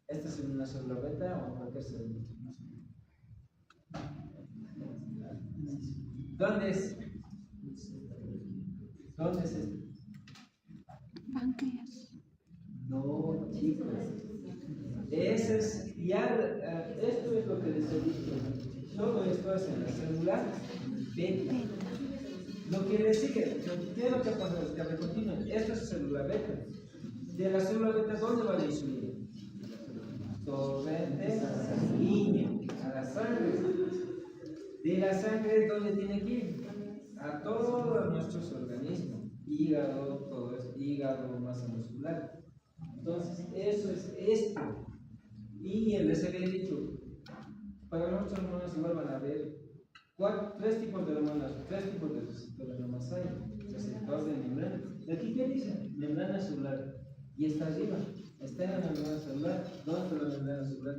¿Esta es una célula beta o en cualquier célula? ¿Dónde es? ¿Dónde es esto? Páncreas. No, chicos. Ese es, ya, esto es lo que les he dicho. Todo esto es en la célula beta. Lo que le sigue, ¿qué es lo que pasa? Que a continúen. Esta es célula beta. De la célula beta, ¿dónde va la insulina? Torrente sanguíneo, a la sangre. De la sangre, ¿dónde tiene que ir? A todos nuestros organismos. Hígado, todo eso, hígado, masa muscular. Entonces, eso es esto. Y les había dicho, para nuestras hormonas igual van a haber 3 tipos de hormonas, 3 tipos de receptores nomás hay. Receptor de membrana. ¿De aquí qué dice? Membrana celular. Y está arriba. Está en la membrana celular. ¿Dónde está la membrana celular?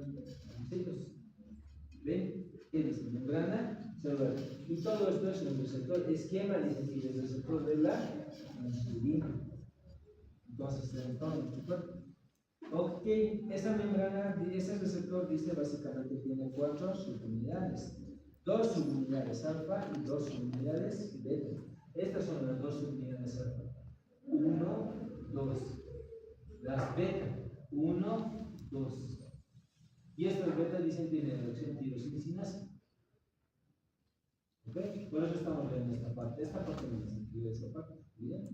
¿Ven? ¿Qué dice? Membrana celular. Y todo esto es un receptor. Esquema dice que el receptor de la insulina. Entonces, en todo nuestro cuerpo. Ok, esa membrana, ese receptor dice básicamente tiene 4 subunidades. 2 subunidades alfa y 2 subunidades beta. Estas son las 2 subunidades alfa. 1, 2. Las beta. 1, 2. Y estas betas dicen que tienen reacción tirosina sinasa. ¿Ok? Por eso estamos viendo esta parte. Esta parte no se escribe esa parte. ¿Bien?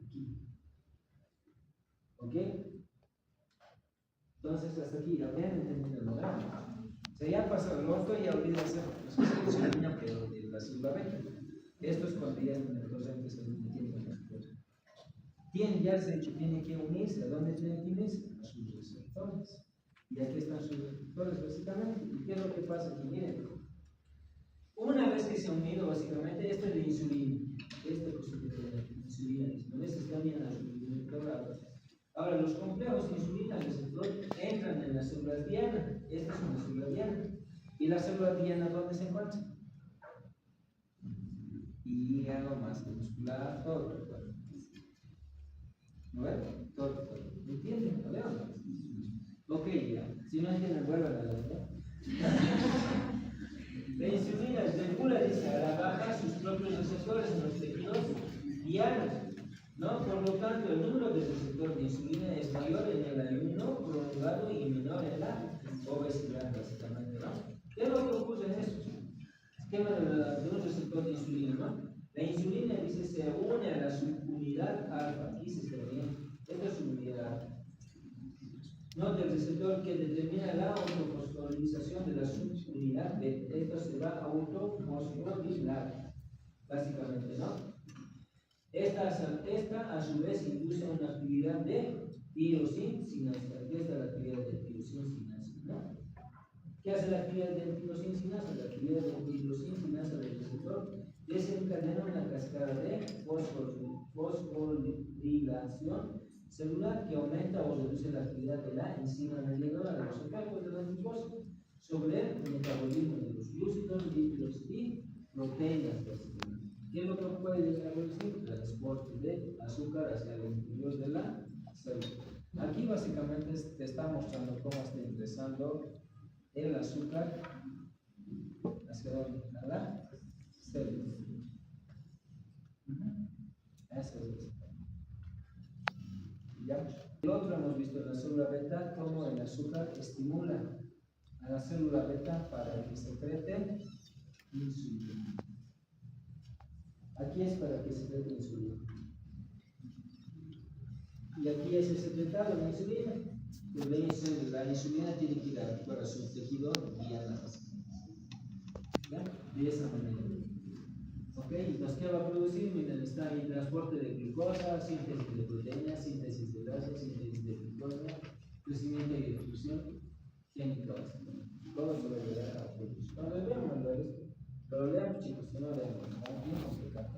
Aquí. ¿Ok? Entonces, hasta aquí, ya habían entendido el modelo. O sea, ya pasó el otro y olvidé hacer insulina, pero de la célula beta. Esto es cuando ya están en el torrente sanguíneo, tiene ya se ha dicho, tiene que unirse. ¿A dónde tiene que unirse? A sus receptores. Y aquí están sus receptores, básicamente. ¿Y qué es lo que pasa aquí? Miren, una vez que se ha unido, básicamente, esta es la insulina. Esta cosa que tiene la insulina, ¿no ves? Está bien a su receptor. Ahora, los complejos de insulina receptor entran en las células diana. Esta es una célula diana. ¿Y la célula diana dónde se encuentra? Hígado, masa muscular, todo el cuerpo. ¿No ven? Todo el cuerpo. ¿Me entienden? ¿No veo? Ok, ya. Si no entienden, vuelvan a la verdad. La insulina regula, dice, a la baja sus propios receptores en los tejidos dianos. ¿No? Por lo tanto, el número de receptores de insulina es mayor en el ayuno prolongado y menor en la obesidad, básicamente, ¿no? ¿Qué es lo que ocurre en esto? Esquema de un receptor de insulina, ¿no? La insulina, dice, se une a la subunidad alfa. Aquí se está bien. Esta es subunidad alfa. ¿No? Del receptor que determina la autofosforilación de la subunidad beta. Esto se va a autofosforilar, básicamente, ¿no? Esta a su vez induce una actividad de tirosina sinasa. Aquí está la actividad de tirosina sinasa, ¿no? ¿Qué hace la actividad de tirosina sinasa? La actividad de tirosina sinasa del receptor desencadena una cascada de fosforilación celular que aumenta o reduce la actividad de la enzima mediadora de los efectos de la glucosa sobre el metabolismo de los glúcidos, lípidos y proteínas. ¿Qué es lo que puede llegar a reducir? El transporte de azúcar hacia el interior de la célula. Aquí básicamente te está mostrando cómo está ingresando el azúcar hacia la célula. Eso es. ¿Ya? El otro hemos visto en la célula beta cómo el azúcar estimula a la célula beta para que secrete insulina. Aquí es para que secrete insulina. Y aquí es el secretado la insulina. Pues la insulina tiene que ir a su tejido vía la ¿ya? De esa manera. ¿Ok? Entonces, ¿qué va a producir? Miren, está el transporte de glucosa, síntesis de proteínas, síntesis de grasas, síntesis de glucosa, crecimiento y difusión, química básicamente. Todo se va a llegar a producir. Cuando veamos esto, pero leamos, chicos, si no leemos, no bien complicado.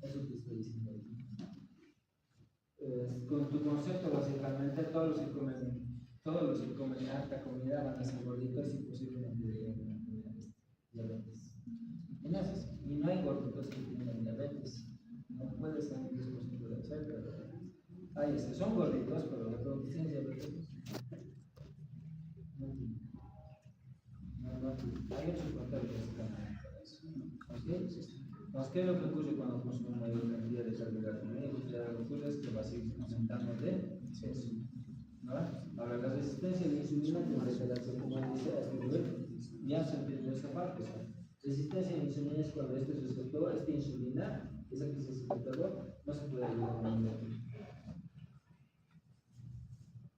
Eso te estoy diciendo ahí. Con tu concepto, básicamente, todos los que comen harta comida van a ser gorditos y posiblemente lleguen a diabetes. Y no hay gorditos que tienen diabetes. No puede ser un 10% de ser, pero hay son gorditos, pero de pronto tienen diabetes. No, hay otros contactos para eso. Entonces, ¿qué es lo que ocurre cuando consumimos mayor cantidad de carbohidratos? Lo que ocurre es que va a seguir aumentando de exceso. ¿No? Ahora, la resistencia a la insulina tendría que darse como dice a este nivel. Ya se entendió esa parte. Resistencia a la insulina es cuando este receptor, esta insulina, esa que es el secretador, no se puede ayudar a un nivel.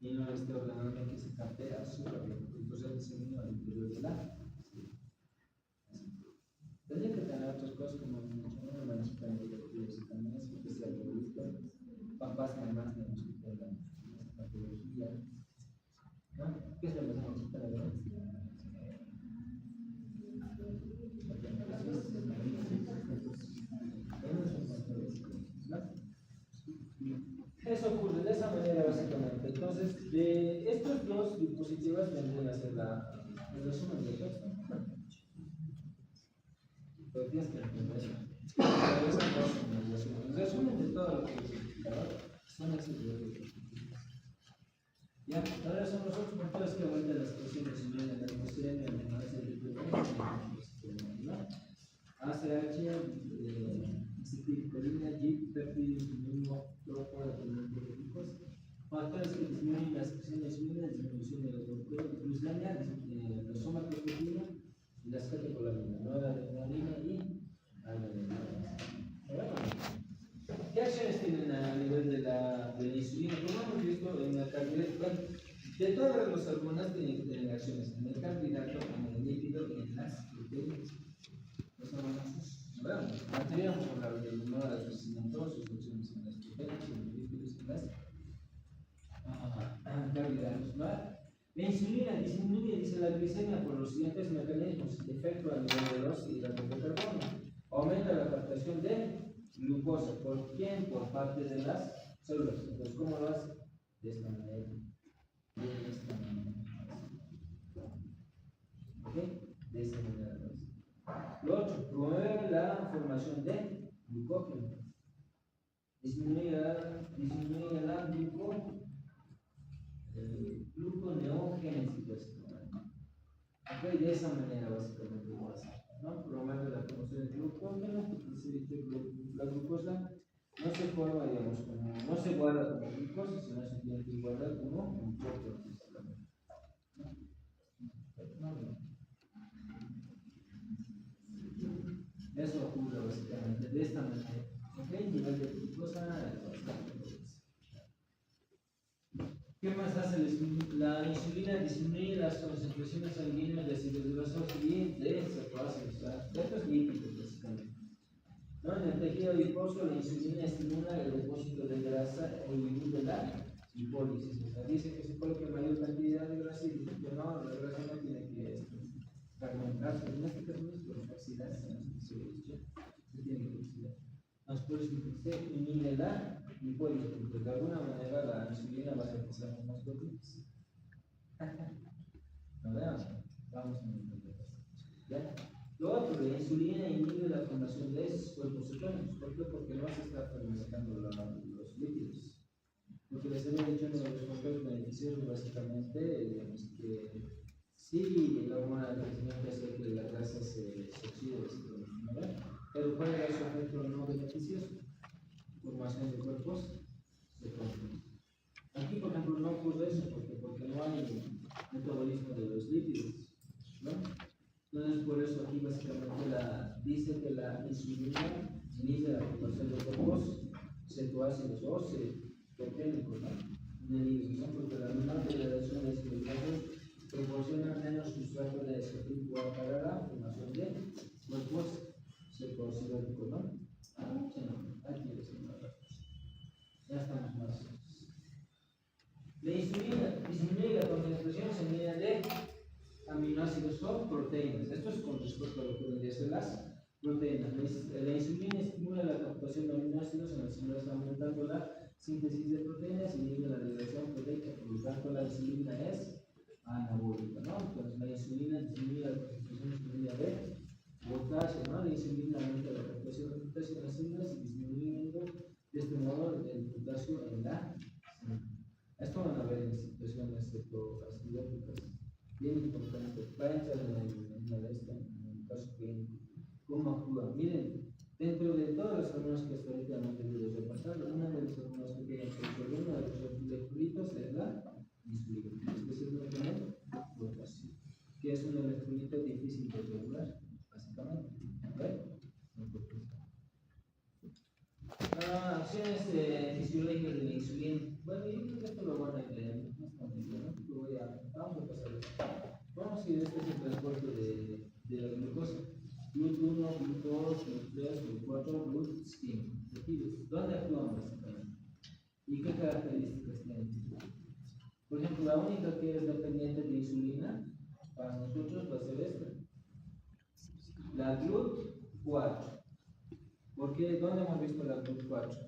Y no este ordenador que se capte azúcar, entonces el semino al interior de la. Tendría que tener otras cosas como una manchita en el y también es especial de gusto. Papás, mamás, tenemos que tener esa patología. ¿No? ¿Qué es la manchita de la Eso ocurre de esa manera básicamente. Entonces, de estos dos dispositivos vendrían a ser el resumen del texto. Pero tienes que entender eso. El resumen de todo lo que es son esos dos. Ya, ahora son los otros factores que aumentan las presiones en la atmósfera, además del ACH, acetilcolina, GIP, peptidoglicina, tropo, dependientes factores que disminuyen las presiones insulinas, disminución de la glucosa, la somatostatina y las catecolaminas, ¿no? La adrenalina y adrenalina. ¿Qué acciones tienen a nivel de la insulina? Como hemos visto en la carbohidrato, de todas las hormonas tienen que tener acciones en el carbohidrato, en el lípido y en las proteínas. Los hormonas, ¿verdad? Anteriormente hemos hablado del humor de la toxina en todas sus acciones en las proteínas, en los lípidos y en las carbohidratos, ¿verdad? La insulina disminuye, dice la glicemia, por los siguientes mecanismos: efecto a nivel de los hidratos de carbono, aumenta la captación de glucosa. ¿Por quién? Por parte de las células. Entonces, ¿cómo lo hace? De esta manera. De esta manera. ¿Ok? De esta manera. Lo otro, promueve la formación de glucógeno. Disminuye la gluconeogénesis. Ok, de esa manera básicamente lo hace. ¿No? Promueve la formación de glucógeno, porque se dice que la glucosa no se forma, digamos, no se guarda como glucosa, sino se tiene que guardar como un poco. Eso ocurre básicamente de esta manera. ¿Ok? Nivel de glucosa. ¿Qué más hace la insulina? Disminuye las concentraciones sanguíneas de ácidos grasos y de cetoácidos, de estos lípidos básicamente. ¿No? En el tejido adiposo, la insulina estimula el depósito de grasa o inhibe la lipólisis. O sea, dice que se coloque mayor cantidad de grasa y dice que no, la grasa no tiene que fragmentarse. En este caso no es por oxidarse, se tiene que oxidar. Nos puede se inhibe la lipólisis, porque de alguna manera la insulina va a hacer que seamos más gorditos. ¿No veamos? Vamos a entender. ¿Ya? Lo otro, la insulina inhibe la formación de esos cuerpos cetónicos. ¿Por qué? Porque no se está fermentando los lípidos. lo que les había dicho en los factores beneficiosos, básicamente, digamos que sí, la hormona de crecimiento hace que la grasa se oxide, ¿verdad? Pero puede haber su efecto no beneficioso, formación de cuerpos de control. Aquí, por ejemplo, no ocurre eso, porque no hay metabolismo de los lípidos, ¿no? Entonces, por eso aquí básicamente dice que la insulina inicia la formación de cuerpos cetoácidos o cetogénicos, ¿no? En el hígado, ¿no? Porque la menor degradación de estos grasos proporciona menos sustrato de tipo para la formación de cuerpos cetoácidos, ¿no? Sí, no, aquí es una ya estamos más. La insulina disminuye la concentración sanguínea de aminoácidos o proteínas. Esto es con respecto a lo que vendría a ser las proteínas. La insulina estimula la captación de aminoácidos en las células, aumentando la síntesis de proteínas y inhibe la degradación proteica. Por lo tanto, la insulina es anabólica, ¿no? Entonces, la insulina disminuye la concentración sanguínea de potasio, ¿no? La insulina aumenta la captación de potasio en las células y disminuyendo de este modo el potasio en la sangre. Esto van a ver en situaciones cetoacidóticas. Bien importante, va a entrar en el caso clínico. ¿Cómo actúa? Miren, dentro de todas las hormonas que hasta ahorita hemos debido repasar, una de las hormonas que tienen que resolver, uno de los electrolitos es la insulina, especialmente el potasio, que es un electrolito difícil de regular, básicamente. Acciones fisiológicas de la insulina. Bueno, yo creo que esto lo van a leer, no está muy bien, ¿no? Vamos a pasar esto. Vamos a ir, este es el transporte de la glucosa. GLUT1, GLUT2, GLUT3, GLUT4, GLUT5. ¿Dónde actúan básicamente? ¿Y qué características tienen? Por ejemplo, la única que es dependiente de insulina para nosotros va a ser esta, la GLUT4. ¿Por qué? ¿Dónde hemos visto la GLUT4?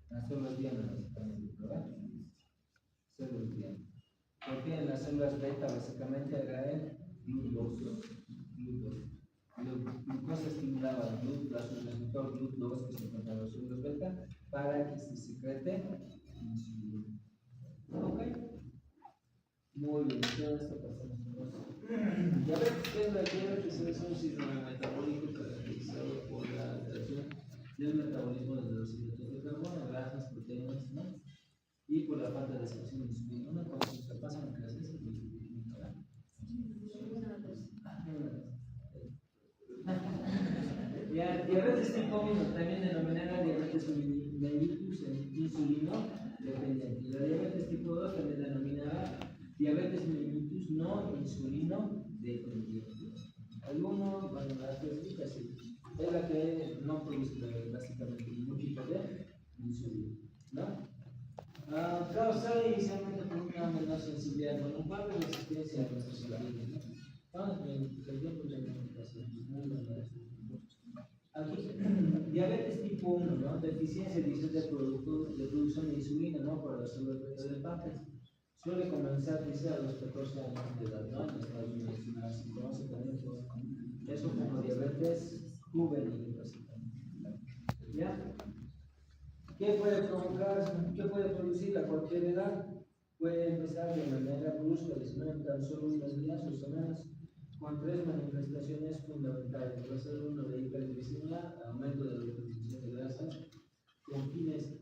Las células diana, básicamente, ¿verdad? Células diana. Porque en las células beta básicamente atraen GLUT2. La glucosa estimulaba el GLUT, la receptor GLUT2 que se encuentra en las células beta para que se secrete insulina. ¿Ok? Muy bien, ya esto pasamos a cosas. Ya ves que es la diabetes es un síndrome metabólico caracterizado por la alteración del metabolismo de los hidratos de carbono, grasas, proteínas, ¿no? Y por la falta de secreción de insulina. Una cosa que pasa en clases es ya, diabetes tipo 1, también denominada diabetes mellitus insulino dependiente. Y la diabetes tipo 2 también denominada diabetes mellitus no insulino dependiente. Algunos, bueno, la específica sí, es la que no produce básicamente ningún tipo de insulina, ¿no? Causada inicialmente por una menor sensibilidad monocular y resistencia a nuestros insulina, ¿no? Vamos bien, el tiempo de la comunicación, muy buena. Aquí, diabetes tipo 1, ¿no? Deficiencia de producción de insulina, ¿no? Por las células beta del páncreas. Suele comenzar, dice, a los 14 años de edad, ¿no? En Estados Unidos, se conoce también por eso como diabetes juvenil, básicamente. ¿Ya? ¿Qué puede provocar, qué puede producir a cualquier edad? Puede empezar de manera brusca, en tan solo unos días o semanas, con 3 manifestaciones fundamentales. Va a ser uno de hiperglicemia, aumento de la utilización de grasa, con fines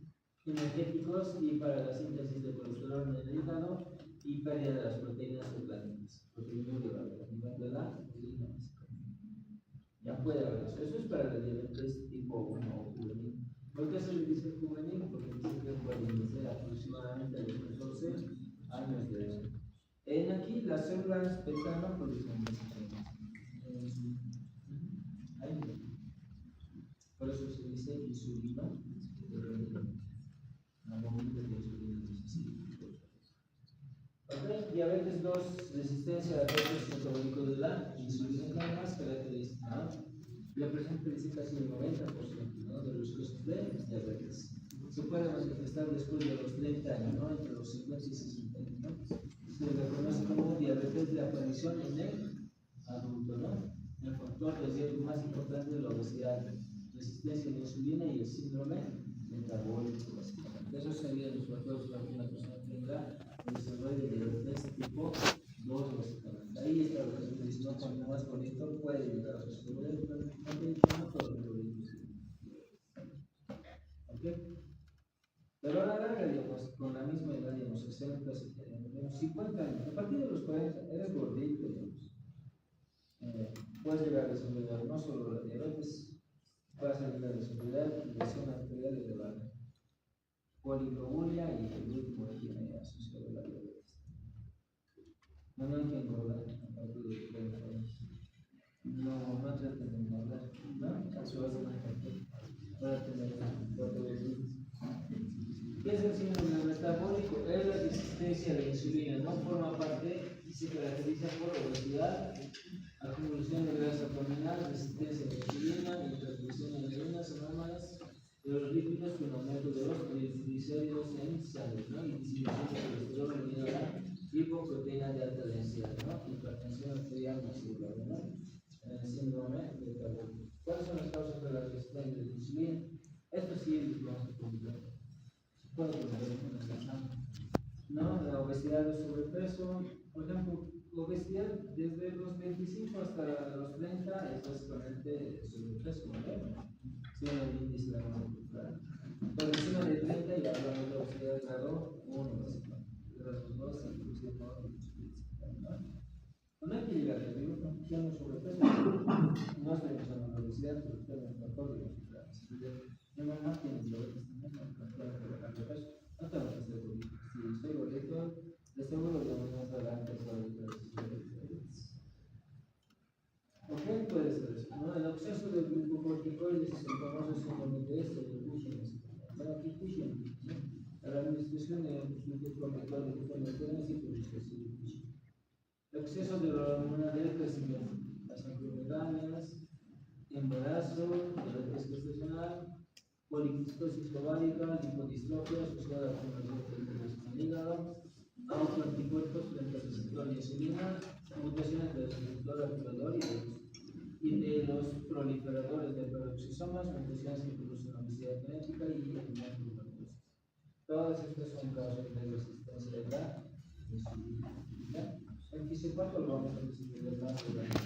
energéticos y para la síntesis de colesterol en el hígado y pérdida de las proteínas hepáticas, proteínas a nivel de la insulina. Ya puede haber eso. Eso es para la diabetes tipo 1 o juvenil. ¿Por qué se le dice juvenil? Porque dice que puede iniciar aproximadamente a los 14 años de edad. En aquí las células beta no producen insulina. Por eso se dice insulina dependiente. Normalmente la insulina necesita. Ok, diabetes 2, resistencia a efectos metabólicos de la insulina es la más característica, ¿no? La presente dice casi el 90%, ¿no? De los casos de diabetes. Se puede manifestar después de los 30 años, ¿no? Entre los 50 y 60 años, ¿no? Se le conoce como diabetes de aparición en el adulto, ¿no? el factor de riesgo más importante de la obesidad, resistencia a la insulina y el síndrome metabólico, básicamente. Esos serían los factores para que una persona tenga el desarrollo de diabetes tipo 2, básicamente. Ahí está lo que se dice, ¿no? Cuanto más bonito puede llegar a su seguridad, no todo lo bonito. ¿Ok? Pero a la larga, digamos, con la misma edad, digamos, 60, 70, digamos, 50 años, a partir de los 40, eres gordito, digamos, puedes llegar a desarrollar no solo la diabetes, vas a llegar a desarrollar lesión arterial elevada, poliglobulia y el último que tiene asociado a la diabetes. No hay que engordar a partir de 30 años. No traten de engordar, ¿no? Eso va a ser un factor para tener diabetes. ¿Qué es el síndrome metabólico? Es la resistencia a la insulina, no forma parte y se caracteriza por obesidad, acumulación de grasa abdominal, resistencia a la insulina, introducción de harinas anómalas de los lípidos con aumento de los triglicéridos en sangre, ¿no? Y disminución de colesterol unido a la hipoproteína de alta densidad, ¿no? Hipertensión arterial masiva, ¿no? Síndrome metabólico. ¿Cuáles son las causas de la resistencia a la insulina? Esto sí les vamos a comentar. ¿No? La obesidad o sobrepeso, por ejemplo, obesidad desde los 25 hasta los 30 es básicamente sobrepeso, ¿no? Sí, el índice de la masa corporal. Por encima de 30 ya hablamos de obesidad grado 1, básicamente. Grado 2, inclusive ¿no? No hay que llegar a arriba, no tenemos sobrepeso. No estoy usando la obesidad, pero tenemos un factor de obesidad. Mi mamá tiene diabetes también, no peso. No tengo que ser gordito. Si soy gordito, de seguro yo me voy a dar antes de diabetes. ¿Por qué puede ser eso? ¿No? El exceso de glucocorticoides es el famoso síndrome de Cushing. Bueno, aquí Cushing, ¿no? La administración de glucocorticoides de forma crónica y Cushing. Exceso de la hormona del crecimiento, las enfermedades, embarazo, diabetes gestacional, poliquistosis ovárica, lipodistrofia asociada con la diabetes del hígado, autoanticuerpos frente al receptor de insulina, mutaciones del receptor activador y de los proliferadores de peroxisomas, mutaciones que producen obesidad genética y hematurosis. Todas estas son causas de resistencia de la insulina. El fisiopatio lo vamos a desarrollar más adelante.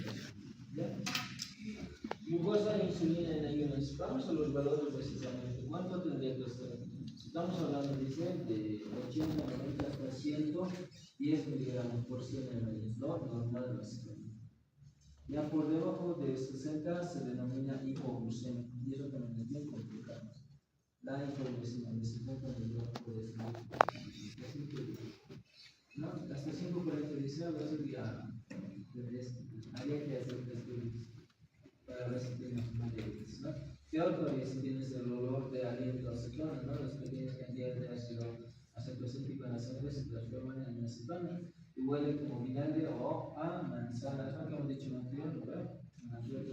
Glucosa e insulina en ayunas. Vamos a los valores precisamente. ¿Cuánto tendría que ser? Estamos hablando de 80, 90 hasta 110 miligramos por 100 ml, ¿no? Normal básicamente. Ya por debajo de 60 se denomina hipoglucemia y eso también es bien complicado. La hipoglucemia de 50 miligramos por decilitro. ¿No? Hasta 540 dice, va a ser ya habría que hacer estudios para ver si tienes una diabetes, ¿no? Peor todavía si tienes el olor de aliento acetona, ¿no? Las pequeñas cantidades de ácido acetocético en la sangre se transforman en acetona y huele como vinagre o a manzana, es lo que hemos dicho en el anterior, ¿verdad? En la anterior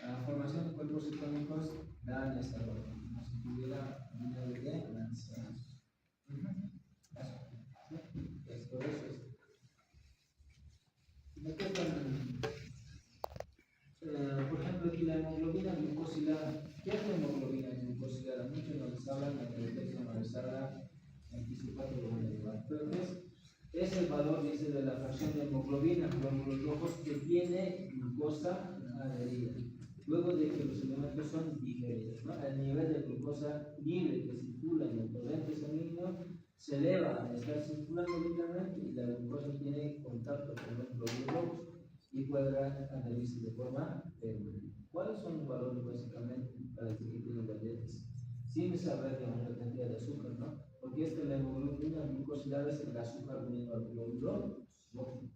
la formación de cuerpos cetónicos dan esta olor, como si tuviera vinagre de manzana. Es por eso es. Por ejemplo, aquí la hemoglobina glucosilada. ¿Qué es la hemoglobina glucosilada? Muchos no les hablan, en el texto no les habla, en fisiopatía lo van a llevar. Pero es el valor, dice, de la fracción de hemoglobina, glóbulos rojos, que tiene glucosa adherida. Luego de que los elementos son digeridos, ¿no? El nivel de glucosa libre que circula en el torrente sanguíneo se eleva al estar circulando libremente y la glucosa tiene contacto con los glóbulos rojos y podrá adherirse de forma permanente. ¿Cuáles son los valores básicamente para decir que tiene diabetes? Sin saber la cantidad de azúcar, ¿no? Porque la hemoglobina glucosilada es el azúcar unido al glóbulo rojo.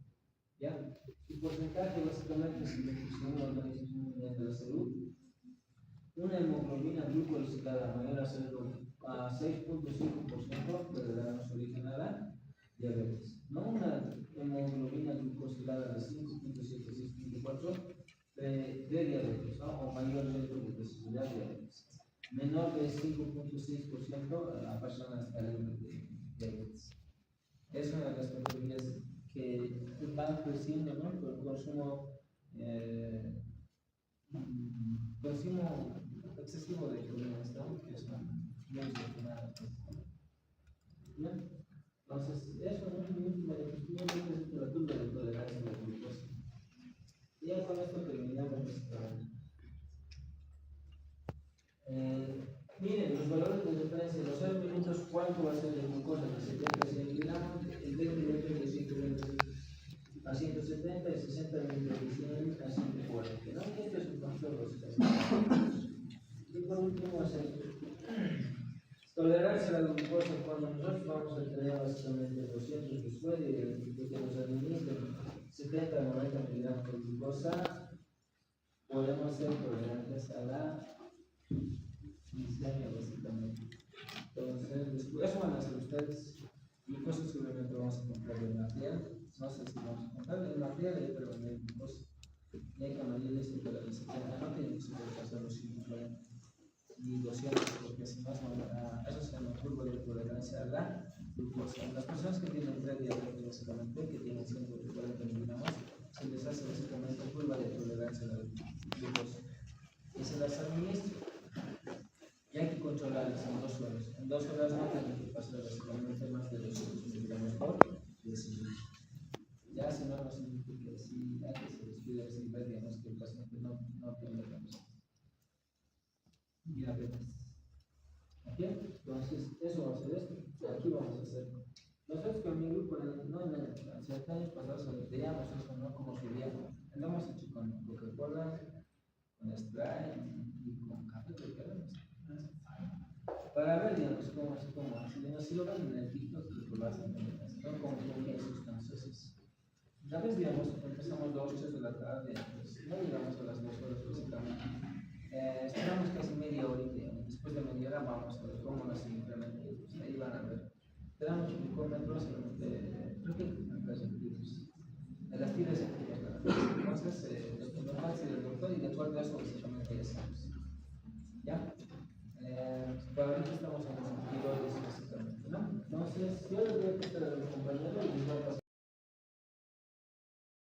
¿Ya? Su porcentaje básicamente es la Organización Mundial de la Salud. Una hemoglobina glucosilada mayor a 6.5% puede darnos origen a la diabetes. No una hemoglobina glucosilada de 5.7, 6.4 de diabetes, ¿no? O mayor riesgo de desarrollar diabetes. Menor de 5.6% a personas libres de diabetes. Es una de las categorías que van creciendo, ¿no? Por el consumo consumo excesivo de colesterol, que es muy desafortunado. Bien, entonces, eso no es muy beneficioso, es la curva de tolerancia a la glucosa. Y ya con esto terminamos esta. Miren, los valores de referencia en los 0 minutos, ¿cuánto va a ser la glucosa? De 70 a 100 miligramos, el 20 minutos de 120 a 170, el 60 minutos de 100 a 140. ¿No? Este es un factor básicamente. Y por último, tolerancia a la glucosa. Cuando nosotros vamos a tener básicamente 200 después de que nos administren 70 a 90 miligramos de glucosa, podemos ser tolerantes a la glicemia básicamente. Entonces, después, eso van a hacer ustedes. Glucosa seguramente vamos a comprar en la piel. No sé si vamos a comprar en la piel, pero en el glucosa. Y hay que medirles el tolerancia. No tienen que sobrepasar los 140 y 200, porque si no, eso se llama curva de tolerancia a la glucosa. Las personas que tienen prediabetes, básicamente, que tienen 140 miligramos, se les hace básicamente curva de tolerancia a la glucosa. Y se las administra. Y hay que controlarlas en 2 horas. En 2 horas no tienen que pasar básicamente más de 200 miligramos por decilitro. Ya si no, no significa que si antes se les pide decir, digamos que el paciente no tiene diabetes. ¿Ok? Entonces, eso va a ser esto. Aquí vamos a hacer. Nosotros con mi grupo, no en el 7 años pasados, veíamos eso, ¿no? Como sería. Lo hemos hecho con Coca-Cola, con Sprite y con café, para ver, digamos, cómo hace. Si lo ven en el TikTok, lo hacen también. Son como que sustanciosas. Tal vez, digamos, empezamos 2, 3 de la tarde, pues no llegamos a las 2 horas básicamente. Esperamos casi media hora, digamos. Después de media hora vamos a ver cómo nos incrementa. Pues ahí van a ver. Tenemos glucómetros, creo que en las tiras